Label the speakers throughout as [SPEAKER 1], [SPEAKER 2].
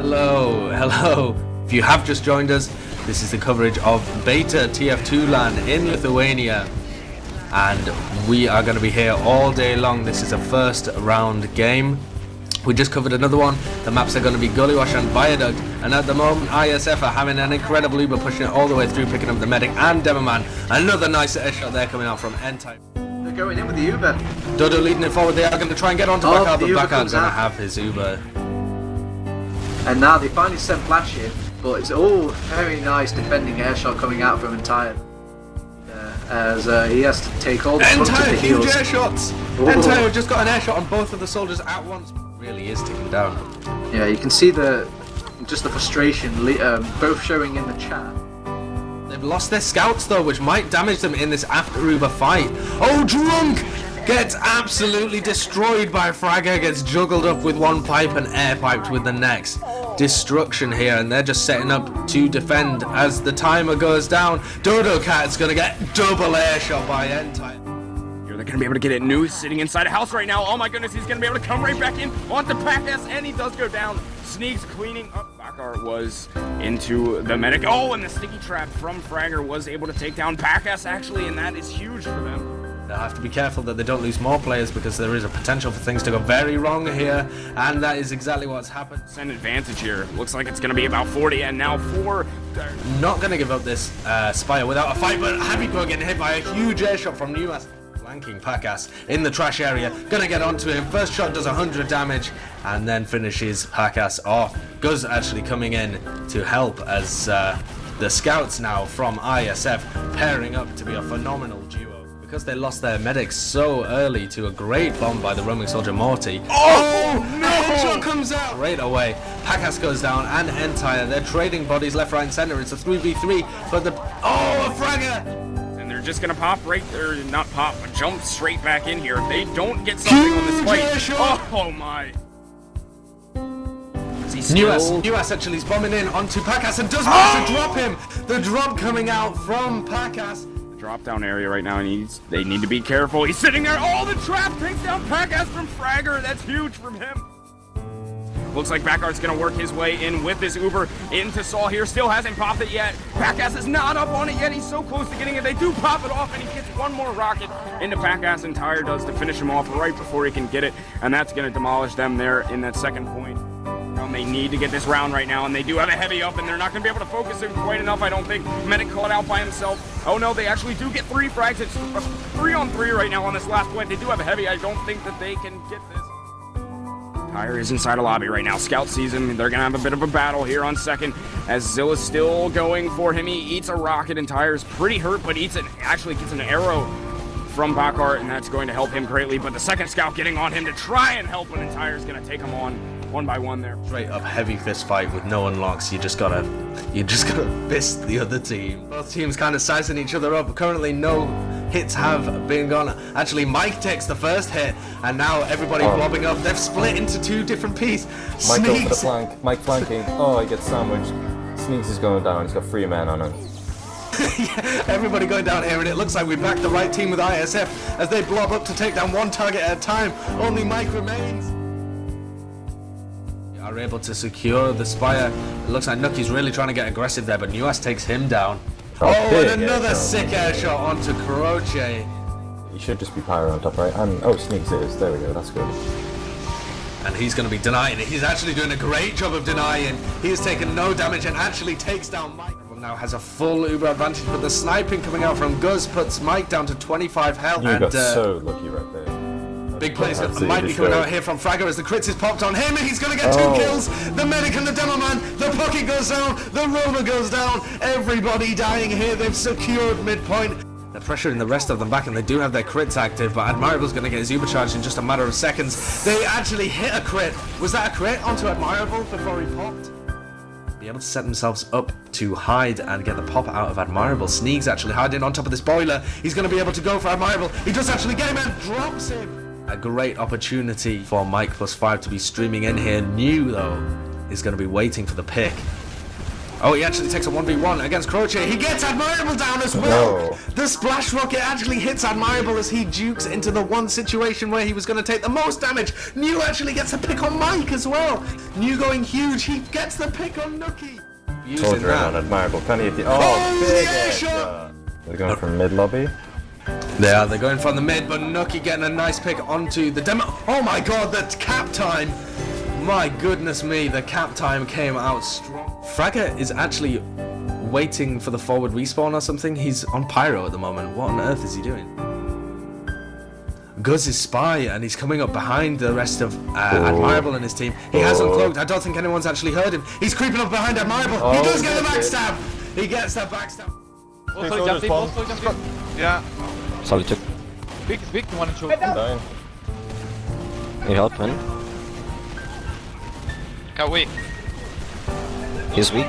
[SPEAKER 1] Hello. If you have just joined us, this is the coverage of BETA TF2 LAN in Lithuania, and we are going to be here all day long. This is a first round game. We just covered another one. The maps are going to be Gullywash and Viaduct, and at the moment ISF are having an incredible Uber, pushing it all the way through, picking up the medic and Demoman. Another nice air shot there coming out from N-Type.
[SPEAKER 2] They're going in with the Uber.
[SPEAKER 1] Dodo leading it forward. They are going to try and get onto Bacard, but Bacard's going to have his Uber.
[SPEAKER 2] And now they finally sent Flash in, but it's all very nice defending air shot coming out from Entire. As he has to take all the front of the heels.
[SPEAKER 1] Huge air shots! Entire just got an air shot on both of the soldiers at once. Really is ticking down.
[SPEAKER 2] Yeah, you can see just the frustration both showing in the chat.
[SPEAKER 1] They've lost their scouts though, which might damage them in this after Uber fight. Oh, Drunk gets absolutely destroyed by Fragger, gets juggled up with one pipe and air piped with the next. Destruction here, and they're just setting up to defend as the timer goes down. Dodo Cat's gonna get double air shot by N-Type.
[SPEAKER 3] They're gonna be able to get it. New sitting inside a house right now. Oh my goodness, he's gonna be able to come right back in onto Packas, and he does go down. Sneaks cleaning up. Bakar was into the medic. Oh, and the sticky trap from Fragger was able to take down Packas actually, and that is huge for them.
[SPEAKER 1] They'll have to be careful that they don't lose more players, because there is a potential for things to go very wrong here, and that is exactly what's happened.
[SPEAKER 3] It's an advantage here. Looks like it's going to be about 40, and now 4.
[SPEAKER 1] Not going to give up this Spire without a fight, but Happyco getting hit by a huge air shot from niujas. Flanking Packas in the trash area. Going to get onto him. First shot does 100 damage, and then finishes Packas off. Guz actually coming in to help as the scouts now from ISF pairing up to be a phenomenal duo. Because they lost their medics so early to a great bomb by the roaming soldier Morty. Oh no! Headshot comes out right away. Packas goes down, and Entire. They're trading bodies left, right, and center. It's a 3v3, but a Fragger!
[SPEAKER 3] And they're just gonna pop right there, not pop, but jump straight back in here. If they don't get something on this fight. Oh my!
[SPEAKER 1] niujas actually is bombing in onto Packas and does manage to drop him. The drop coming out from Packas.
[SPEAKER 3] Drop down area right now, and they need to be careful. He's sitting there. Oh, the trap takes down Packas from Fragger. That's huge from him. Looks like Backard's gonna work his way in with this Uber into Saul here. Still hasn't popped it yet. Packas is not up on it yet. He's so close to getting it. They do pop it off, and he gets one more rocket into Packas, and Tyre does to finish him off right before he can get it, and that's gonna demolish them there in that second point. They need to get this round right now, and they do have a heavy up, and they're not going to be able to focus him quite enough, I don't think. Medic caught out by himself. Oh no, they actually do get 3 frags. It's 3-on-3 right now on this last point. They do have a heavy. I don't think that they can get this. Tyre is inside a lobby right now. Scout sees him. They're going to have a bit of a battle here on second, as Zilla's still going for him. He eats a rocket, and Tyre's pretty hurt, but actually gets an arrow from Bakar, and that's going to help him greatly. But the second scout getting on him to try and help him, and Tyre's going to take him on one by one there.
[SPEAKER 1] Straight up heavy fist fight with no unlocks. You just gotta fist the other team. Both teams kind of sizing each other up. Currently no hits have been gone. Actually Mike takes the first hit, and now everybody blobbing up. They've split into 2 different pieces.
[SPEAKER 4] Mike goes for the flank. Mike flanking. Oh, he gets sandwiched. Sneaks is going down. He's got 3 men on him.
[SPEAKER 1] Yeah, everybody going down here, and it looks like we backed the right team with ISF as they blob up to take down 1 target at a time. Only Mike remains. Are able to secure the Spire. It looks like Nucky's really trying to get aggressive there, but niujas takes him down. And another sick air shot onto Croce.
[SPEAKER 4] He should just be Pyro on top, right? And Sneaks is. There we go, that's good.
[SPEAKER 1] And he's going to be denying it. He's actually doing a great job of denying. He has taken no damage and actually takes down Mike. Now has a full Uber advantage, but the sniping coming out from Guz puts Mike down to 25 health.
[SPEAKER 4] You got so lucky right there.
[SPEAKER 1] Big plays might be coming out here from Fragger as the crits is popped on him, and he's going to get 2 kills. The medic and the demo man, the pocket goes down, the roller goes down. Everybody dying here. They've secured midpoint. They're pressuring the rest of them back, and they do have their crits active, but Admirable's going to get his Uber charged in just a matter of seconds. They actually hit a crit. Was that a crit onto Admirable before he popped? Be able to set themselves up to hide and get the pop out of Admirable. Sneak's actually hiding on top of this boiler. He's going to be able to go for Admirable. He does actually get him and drops him. A great opportunity for Mike +5 to be streaming in here. New though is going to be waiting for the pick. Oh, he actually takes a 1v1 against Croce. He gets Admirable down as well.
[SPEAKER 4] No.
[SPEAKER 1] The splash rocket actually hits Admirable as he jukes into the one situation where he was going to take the most damage. Niu actually gets the pick on Mike as well. Niu going huge. He gets the pick on Nookie. Using
[SPEAKER 4] Soldier
[SPEAKER 1] that.
[SPEAKER 4] on Admirable. Plenty of the.
[SPEAKER 1] Oh,
[SPEAKER 4] big
[SPEAKER 1] the air
[SPEAKER 4] headshot.
[SPEAKER 1] shot.
[SPEAKER 4] They're going for mid lobby.
[SPEAKER 1] They're going from the mid, but Nookie getting a nice pick onto the demo. Oh my god, the cap time. My goodness me, the cap time came out strong. Fragger is actually waiting for the forward respawn or something. He's on Pyro at the moment. What on earth is he doing? Guz is spy and he's coming up behind the rest of Admirable and his team. He hasn't cloaked. I don't think anyone's actually heard him. He's creeping up behind Admirable. He does get the backstab. He gets that backstab.
[SPEAKER 5] Yeah.
[SPEAKER 6] Solid took.
[SPEAKER 5] Big, one and choke.
[SPEAKER 4] Dying.
[SPEAKER 6] Need help, man?
[SPEAKER 5] Got weak.
[SPEAKER 6] He's weak.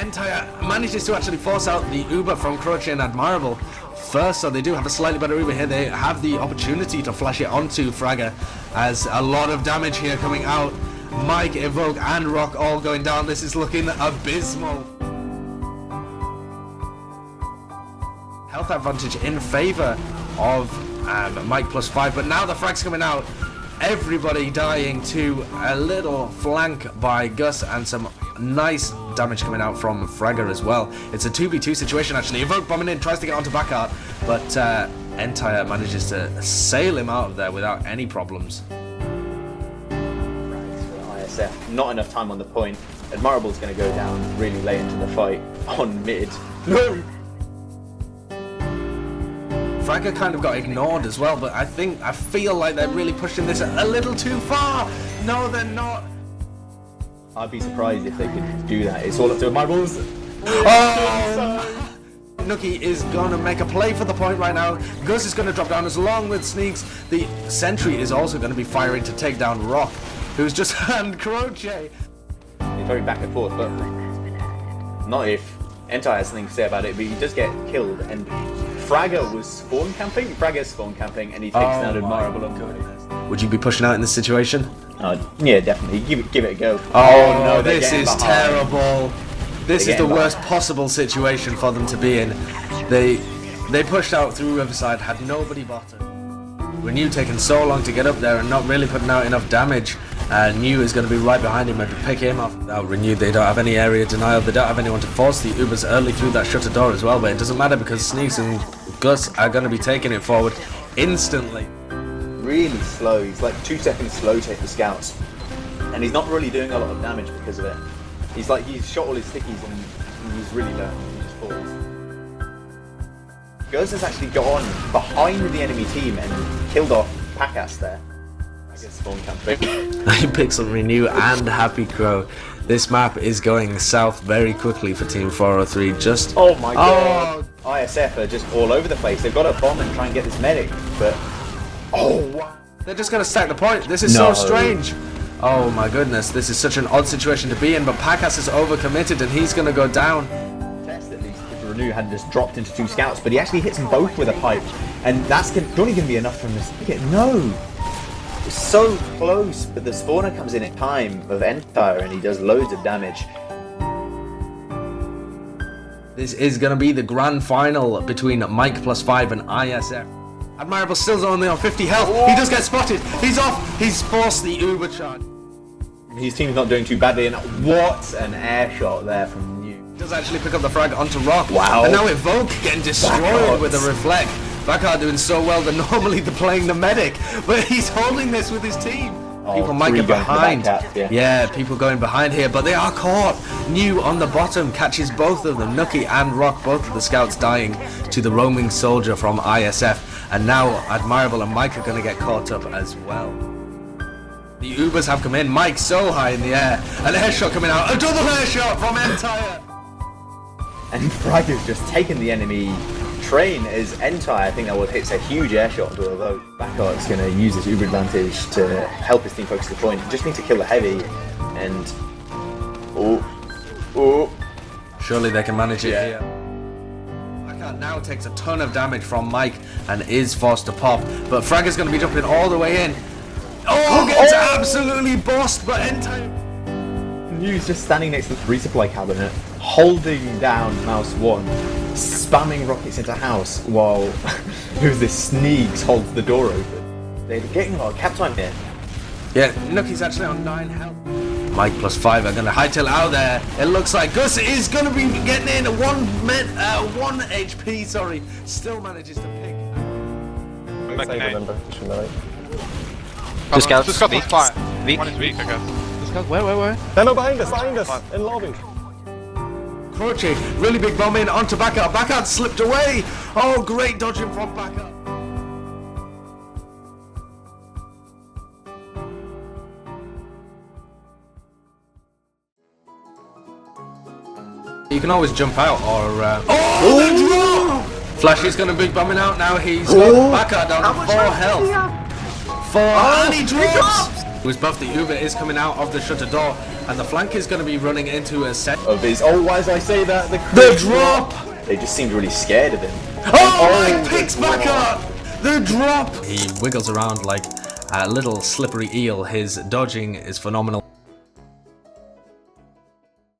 [SPEAKER 1] Entire manages to actually force out the Uber from Croce and Admirable first, so they do have a slightly better Uber here. They have the opportunity to flash it onto Fragger as a lot of damage here coming out. Mike, Evoke and Rock all going down. This is looking abysmal. Health advantage in favor of Mike +5, but now the frag's coming out. Everybody dying to a little flank by Gus and some nice damage coming out from Fragger as well. It's a 2v2 situation actually. Evoke bombing in, tries to get onto Backart, but Entire manages to sail him out of there without any problems.
[SPEAKER 7] ISF, not enough time on the point. Admirable's going to go down really late into the fight on mid. No!
[SPEAKER 1] Fragger kind of got ignored as well, but I feel like they're really pushing this a little too far. No, they're not.
[SPEAKER 7] I'd be surprised if they could do that. It's all up to Admirable's.
[SPEAKER 1] Oh! Nookie is gonna make a play for the point right now. Gus is gonna drop down as long with Sneaks. The sentry is also gonna be firing to take down Rock, who's just hand Croce.
[SPEAKER 7] It's very back and forth, but not if Entire has something to say about it, but he does get killed, and Fragger was spawn camping. Fragger's spawn camping, and he takes down Admirable on goodness.
[SPEAKER 1] Would you be pushing out in this situation?
[SPEAKER 7] Yeah, definitely. Give it a go.
[SPEAKER 1] Oh no,
[SPEAKER 7] they're
[SPEAKER 1] this is
[SPEAKER 7] getting behind.
[SPEAKER 1] terrible. This is the worst possible situation for them to be in. They pushed out through Riverside, had nobody bottom. Renew taking so long to get up there and not really putting out enough damage. New is going to be right behind him and to pick him off. Now Renew, they don't have any area denial. They don't have anyone to force the Ubers early through that shutter door as well. But it doesn't matter because Sneaks and Gus are going to be taking it forward instantly.
[SPEAKER 7] Really slow. He's like 2 seconds slow to hit the scouts, and he's not really doing a lot of damage because of it. He's shot all his stickies and he's really low. He just falls. Gus has actually gone behind the enemy team and killed off Pacas there. I guess spawn camping.
[SPEAKER 1] He picks up Renew and Happy Crow. This map is going south very quickly for Team 403. Just
[SPEAKER 7] oh my god! ISF are just all over the place. They've got to bomb and try and get this medic, but oh wow!
[SPEAKER 1] They're just gonna stack the point. This is so strange. Oh my goodness, this is such an odd situation to be in. But Pacas is overcommitted and he's gonna go down.
[SPEAKER 7] At least if Renew had just dropped into 2 scouts, but he actually hits them both with a pipe, and that's only going to be enough from this ticket. No. It's so close, but the spawner comes in at time of Entire and he does loads of damage.
[SPEAKER 1] This is going to be the grand final between Mike +5 and ISF. Admirable still's only on 50 health. Whoa. He does get spotted. He's off. He's forced the Uber charge.
[SPEAKER 7] His team's not doing too badly, and what an air shot there from New.
[SPEAKER 1] Does actually pick up the frag onto Rock.
[SPEAKER 7] Wow.
[SPEAKER 1] And now Evoke getting destroyed with a reflect. Backart doing so well that normally they're playing the medic, but he's holding this with his team. People might get behind. Yeah, people going behind here, but they are caught. New on the bottom catches both of them. Nookie and Rock, both of the scouts dying to the roaming soldier from ISF. And now Admirable and Mike are going to get caught up as well. The Ubers have come in. Mike so high in the air. An air shot coming out. A double air shot from Entire.
[SPEAKER 7] And Fragger's just taken the enemy train as Entire. I think that hits a huge air shot to Evoke. Backart's going to use his Uber advantage to help his team focus the point. Just need to kill the heavy and... Oh.
[SPEAKER 1] Surely they can manage it here. Backart now takes a ton of damage from Mike and is forced to pop. But Fragger's going to be jumping all the way in. Oh, gets absolutely bossed, but Entire...
[SPEAKER 7] New's just standing next to the resupply cabinet, holding down mouse 1, spamming rockets into house, while who's this Sneaks holds the door open. They're getting a lot of cap time here.
[SPEAKER 1] Yeah, Nucky's actually on 9 health. Mike plus 5 are going to hightail out there. It looks like Gus is going to be getting in 1 HP, sorry. Still manages to pick.
[SPEAKER 6] Two scouts.
[SPEAKER 5] Two scouts
[SPEAKER 6] Weak.
[SPEAKER 5] is fine.
[SPEAKER 6] Weak.
[SPEAKER 5] One is weak, I guess. Two scouts, where?
[SPEAKER 4] No, behind us, in lobby.
[SPEAKER 1] Croce, really big bomb in onto Backout. Backout slipped away. Oh, great dodging from Backout. You can always jump out or... Oh, the drop! Flashy's going to be bombing out now. He's got Backout down to 4 health. 4, and he drops! It was buffed. The Uber is coming out of the shutter door, and the flank is going to be running into a set
[SPEAKER 7] Of his, oh, why did I say that?
[SPEAKER 1] The drop!
[SPEAKER 7] They just seemed really scared of him.
[SPEAKER 1] Oh, Mike picks Backout! The drop! He wiggles around like a little slippery eel. His dodging is phenomenal.